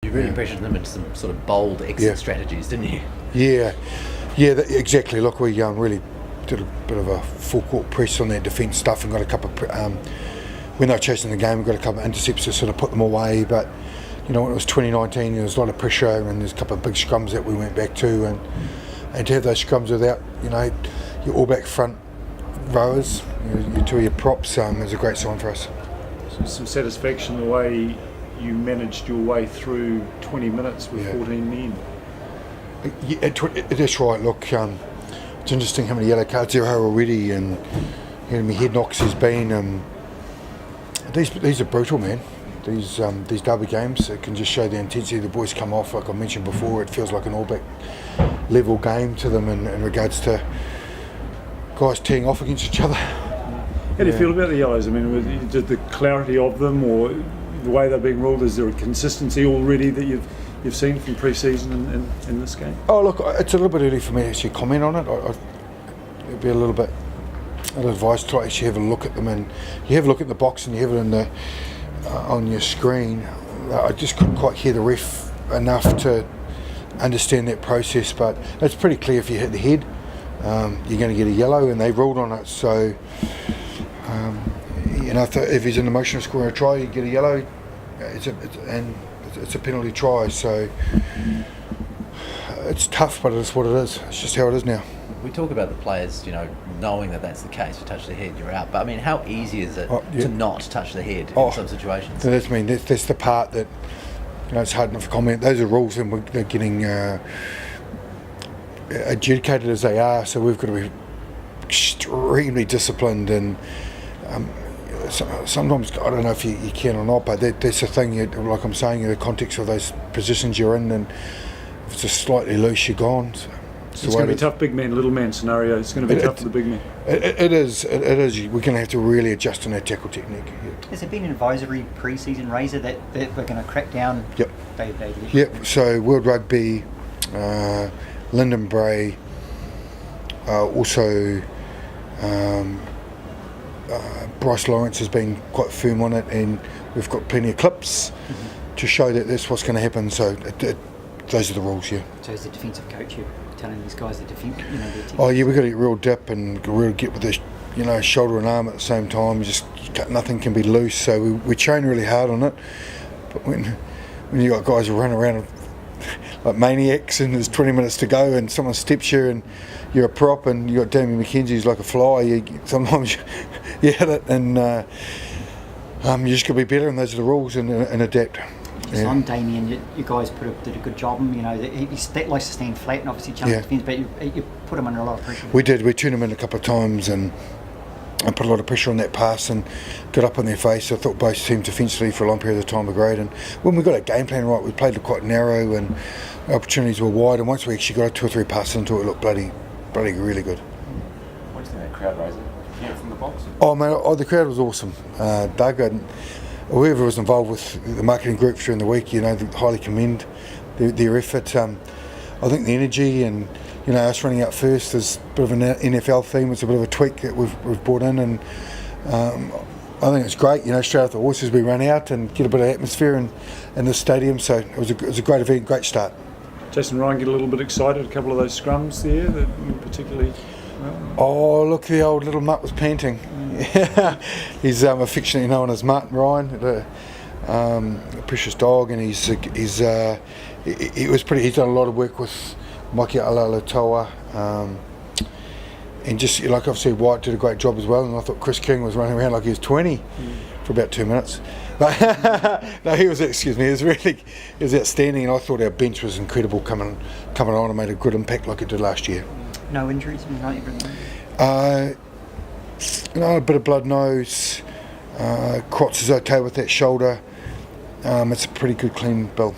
You really pressured them into some sort of bold exit strategies, didn't you? Yeah, exactly. Look, we really did a bit of a full court press on their defence stuff and got a couple of, when they were chasing the game, we got a couple of intercepts to sort of put them away. But you know, when it was 2019, there was a lot of pressure and there's a couple of big scrums that we went back to, and to have those scrums without, you know, your all back front rowers, your two of your props, is a great sign for us. Some satisfaction the way you managed your way through 20 minutes with 14 men. Yeah, that's right. Look, it's interesting how many yellow cards there are already, and how many head knocks there's been. These are brutal, man. These derby games, it can just show the intensity the boys come off. Like I mentioned before, it feels like an all-back level game to them in regards to guys teeing off against each other. How do you feel about the yellows? I mean, did the clarity of them or the way they're being ruled, is there a consistency already that you've seen from pre-season in this game? Oh, look, it's a little bit early for me to actually comment on it. It'd be a little bit advice to actually have a look at them, and you have a look at the box and you have it in the on your screen. I just couldn't quite hear the ref enough to understand that process, but it's pretty clear if you hit the head, you're going to get a yellow, and they ruled on it. So you know, if he's in the motion of scoring a try, you get a yellow, it's a penalty try. So it's tough, but it's what it is. It's just how it is now. We talk about the players, you know, knowing that that's the case. You touch the head, you're out. But I mean, how easy is it to not touch the head in some situations? So that's the part that, you know, it's hard enough to comment. Those are rules, and they're getting adjudicated as they are. So we've got to be extremely disciplined, and sometimes I don't know if you can or not, but that's the thing. Like I'm saying, in the context of those positions you're in, and if it's just slightly loose, you're gone. So it's going to be tough, big man, little man scenario. It's going to be tough for the big man. It is. We're going to have to really adjust on our tackle technique. Has there been an advisory pre-season raiser that we're going to crack down? Yep. Day? Yep. So World Rugby, Lyndon Bray, also Bryce Lawrence has been quite firm on it, and we've got plenty of clips to show that that's what's going to happen. So those are the rules. Yeah. So as a defensive coach, you're telling these guys to defend, you know, their team? Oh yeah, we've got to get real dip and really get with the, you know, shoulder and arm at the same time. Just nothing can be loose. So we train really hard on it. But when you got guys who run around like maniacs and there's 20 minutes to go and someone steps you and you're a prop and you got Damien McKenzie who's like a fly, sometimes you hit it, and you just got to be better, and those are the rules, and adapt. Just on Damien, you guys did a good job. You know, he likes to stand flat and obviously challenge defence, but you put him under a lot of pressure. We did. We tuned him in a couple of times and put a lot of pressure on that pass and got up on their face. I thought both teams defensively for a long period of time were great, and when we got our game plan right, we played it quite narrow and opportunities were wide, and once we actually got 2 or 3 passes into it, looked bloody really good. What do you think of that crowd raising? Yeah, from the box? Oh man, the crowd was awesome. Doug and whoever was involved with the marketing group during the week, you know, highly commend their effort. I think the energy and, you know, us running out first is a bit of an NFL theme. It's a bit of a tweak that we've brought in, and I think it's great. You know, straight off the horses we run out and get a bit of atmosphere in the stadium. So it was a great event, great start. Jason Ryan get a little bit excited, a couple of those scrums there that particularly... Oh, look, the old little mutt was panting. Yeah. He's affectionately known as Mutt Ryan, a precious dog, and he's he's done a lot of work with Maki Alalatoa, and just like I've said, White did a great job as well, and I thought Chris King was running around like he was 20 for about 2 minutes. But no, he was outstanding, and I thought our bench was incredible coming on and made a good impact like it did last year. No injuries? I mean, not everything? A bit of blood nose. Crotts is okay with that shoulder. It's a pretty good clean bill.